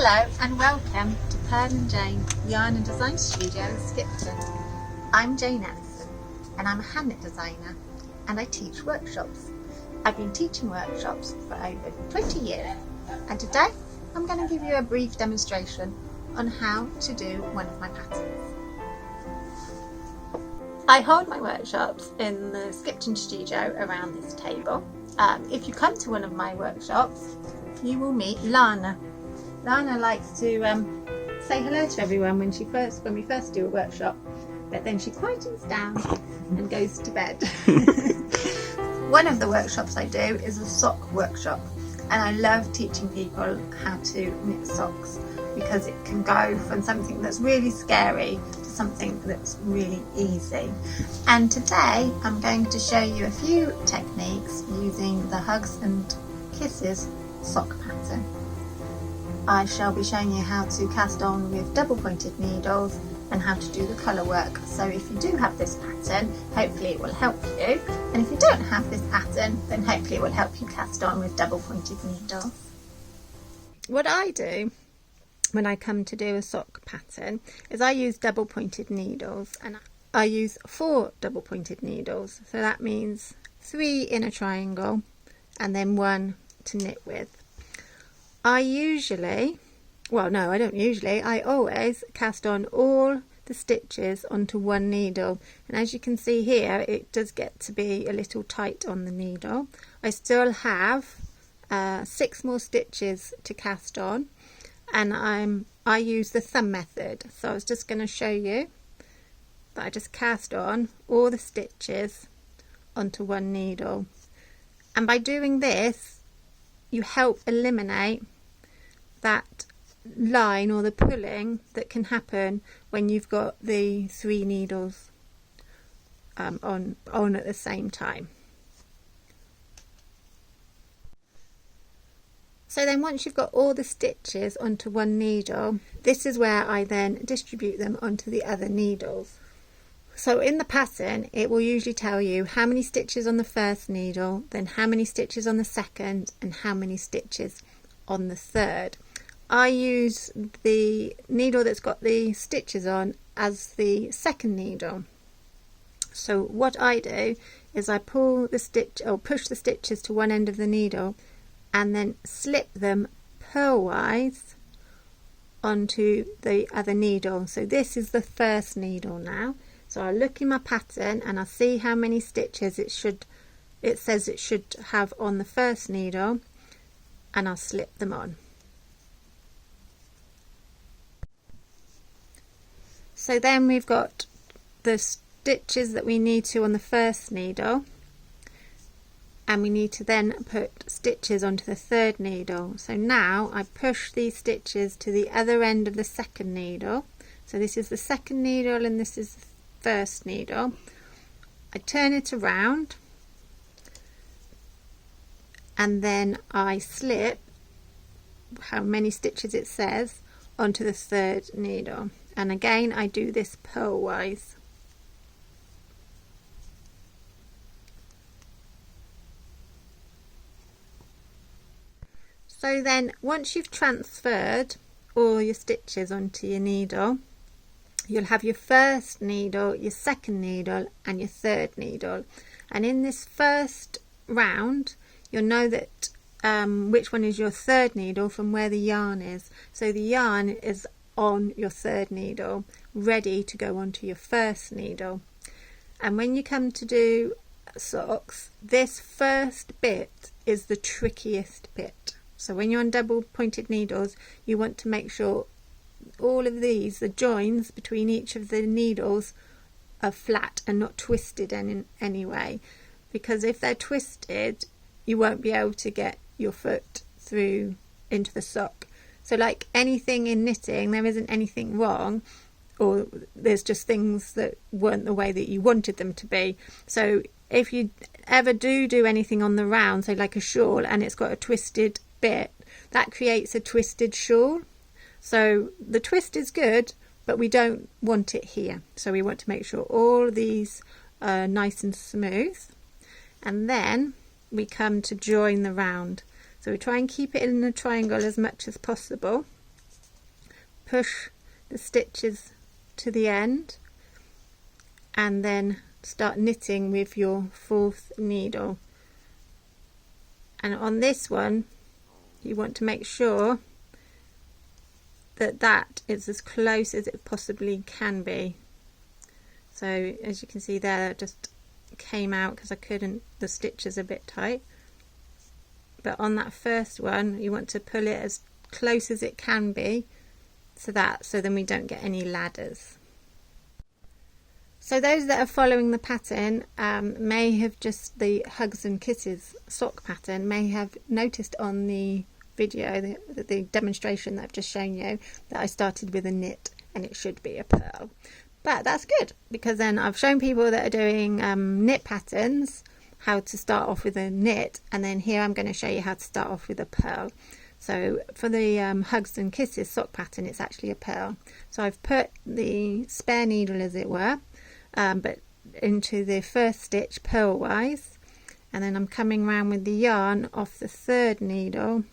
Hello and welcome to Purl Jane Yarn and Design Studio in Skipton. I'm Jane Ellison and I'm a handknit designer and I teach workshops. I've been teaching workshops for over 20 years and today I'm going to give you a brief demonstration on how to do one of my patterns. I hold my workshops in the Skipton studio around this table. If you come to one of my workshops you will meet Lana. Lana likes to say hello to everyone when we first do a workshop, but then she quietens down and goes to bed. One of the workshops I do is a sock workshop, and I love teaching people how to knit socks because it can go from something that's really scary to something that's really easy. And today I'm going to show you a few techniques using the Hugs and Kisses sock pattern. I shall be showing you how to cast on with double pointed needles and how to do the colour work. So if you do have this pattern, hopefully it will help you, and if you don't have this pattern, then hopefully it will help you cast on with double pointed needles. What I do when I come to do a sock pattern is I use double pointed needles, and I use 4 double pointed needles, so that means 3 in a triangle and then 1 to knit with. I always cast on all the stitches onto one needle, and as you can see here it does get to be a little tight on the needle. I still have 6 more stitches to cast on, and I use the thumb method, so I was just going to show you that I just cast on all the stitches onto one needle, and by doing this you help eliminate that line or the pulling that can happen when you've got the 3 needles on at the same time. So then once you've got all the stitches onto one needle, this is where I then distribute them onto the other needles. So in the pattern it will usually tell you how many stitches on the first needle, then how many stitches on the second, and how many stitches on the third. I use the needle that's got the stitches on as the second needle. So what I do is I pull the stitch or push the stitches to one end of the needle and then slip them purlwise onto the other needle. So this is the first needle now. So I look in my pattern and I see how many stitches it says it should have on the first needle, and I'll slip them on. So then we've got the stitches that we need to on the first needle, and we need to then put stitches onto the third needle. So now I push these stitches to the other end of the second needle. So this is the second needle and this is the first needle. I turn it around and then I slip how many stitches it says onto the third needle, and again I do this purlwise. So then once you've transferred all your stitches onto your needle, you'll have your first needle, your second needle and your third needle, and in this first round you'll know that which one is your third needle from where the yarn is. So the yarn is on your third needle ready to go onto your first needle. And when you come to do socks, this first bit is the trickiest bit. So when you're on double pointed needles you want to make sure all of these, the joins between each of the needles, are flat and not twisted in any way, because if they're twisted you won't be able to get your foot through into the sock. So like anything in knitting, there isn't anything wrong, or there's just things that weren't the way that you wanted them to be. So if you ever do anything on the round, so like a shawl, and it's got a twisted bit, that creates a twisted shawl. So the twist is good, but we don't want it here. So we want to make sure all these are nice and smooth, and then we come to join the round. So we try and keep it in a triangle as much as possible. push the stitches to the end and then start knitting with your 4th needle. And on this one you want to make sure that that is as close as it possibly can be. So as you can see there, it just came out because I couldn't, the stitch is a bit tight. But on that first one you want to pull it as close as it can be to that, so then we don't get any ladders. So those that are following the pattern may have just the Hugs and Kisses sock pattern, may have noticed on the video, the demonstration that I've just shown you, that I started with a knit and it should be a purl. But that's good, because then I've shown people that are doing knit patterns how to start off with a knit, and then here I'm going to show you how to start off with a purl. So for the Hugs and Kisses sock pattern, it's actually a purl. So I've put the spare needle, as it were, but into the first stitch purlwise, and then I'm coming around with the yarn off the 3rd needle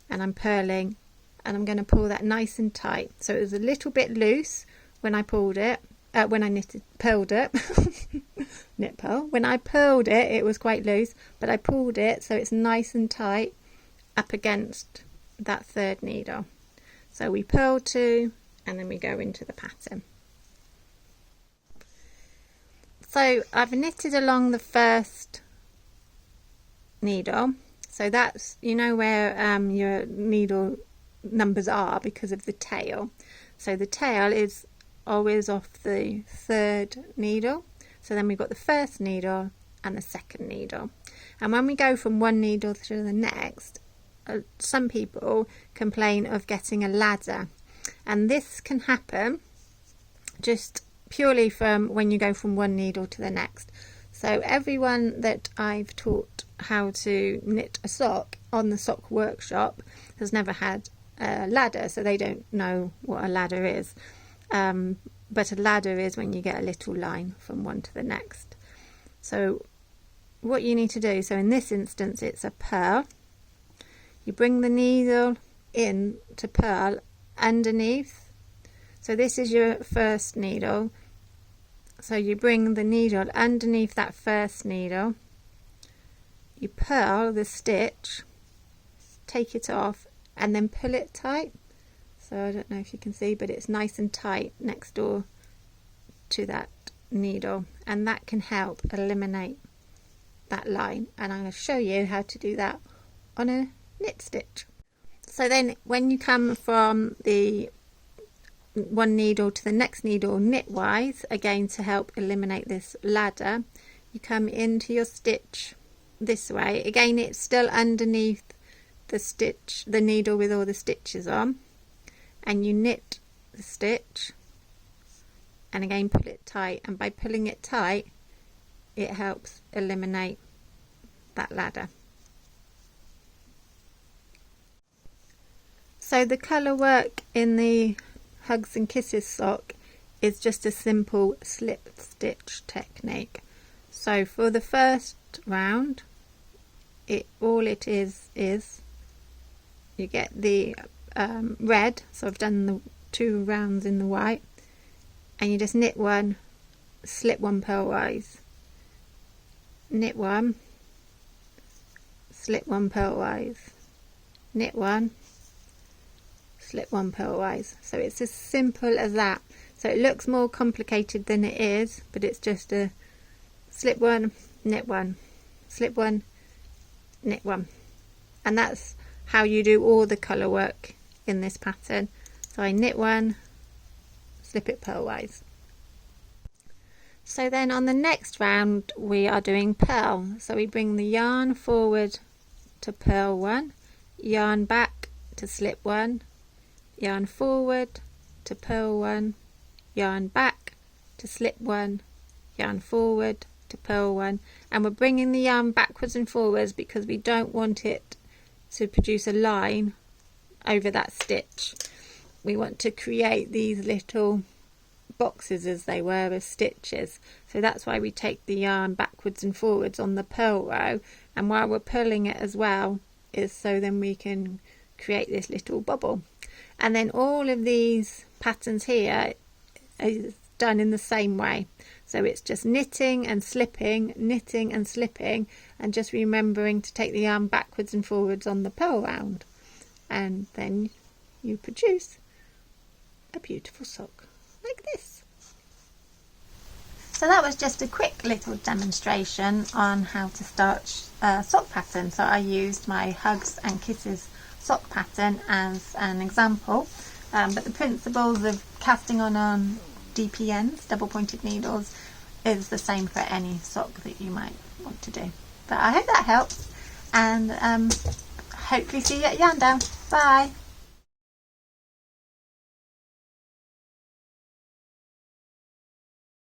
and I'm purling, and I'm going to pull that nice and tight. So it was a little bit loose when I pulled it, when I purled it. Knit purl. When I purled it, it was quite loose, but I pulled it so it's nice and tight up against that 3rd needle. So we purl 2 and then we go into the pattern. So I've knitted along the 1st needle, so that's, you know, where your needle numbers are because of the tail. So the tail is always off the 3rd needle. So then we've got the 1st needle and the 2nd needle. And when we go from one needle to the next, some people complain of getting a ladder. And this can happen just purely from when you go from one needle to the next. So everyone that I've taught how to knit a sock on the sock workshop has never had a ladder, so they don't know what a ladder is. But a ladder is when you get a little line from one to the next. So what you need to do, so in this instance it's a purl. You bring the needle in to purl underneath. So this is your 1st needle. So you bring the needle underneath that 1st needle. You purl the stitch, take it off, and then pull it tight. So I don't know if you can see, but it's nice and tight next door to that needle, and that can help eliminate that line. And I'm going to show you how to do that on a knit stitch. So then when you come from the one needle to the next needle knitwise, again to help eliminate this ladder, you come into your stitch this way. Again, it's still underneath the stitch, the needle with all the stitches on, and you knit the stitch and again pull it tight, and by pulling it tight it helps eliminate that ladder. So the colour work in the Hugs and Kisses sock is just a simple slip stitch technique. So for the first round, all it is you get the red, so I've done the 2 rounds in the white, and you just knit 1, slip 1 purlwise, knit 1, slip 1 purlwise, knit 1, slip 1 purlwise. So it's as simple as that. So it looks more complicated than it is, but it's just a slip 1, knit 1, slip 1, knit 1, and that's how you do all the colour work in this pattern. So I knit 1, slip it purlwise. So then on the next round we are doing purl. So we bring the yarn forward to purl 1, yarn back to slip 1, yarn forward to purl 1, yarn back to slip 1, yarn forward to purl 1, and we're bringing the yarn backwards and forwards because we don't want it to produce a line over that stitch. We want to create these little boxes, as they were, of stitches. So that's why we take the yarn backwards and forwards on the purl row, and while we're pulling it as well is so then we can create this little bubble. And then all of these patterns here is done in the same way. So it's just knitting and slipping, and just remembering to take the yarn backwards and forwards on the purl round. And then you produce a beautiful sock like this. So that was just a quick little demonstration on how to start a sock pattern. So I used my Hugs and Kisses sock pattern as an example, but the principles of casting on dpns, double pointed needles, is the same for any sock that you might want to do. But I hope that helps, and hopefully see you at Yarn Down. Bye!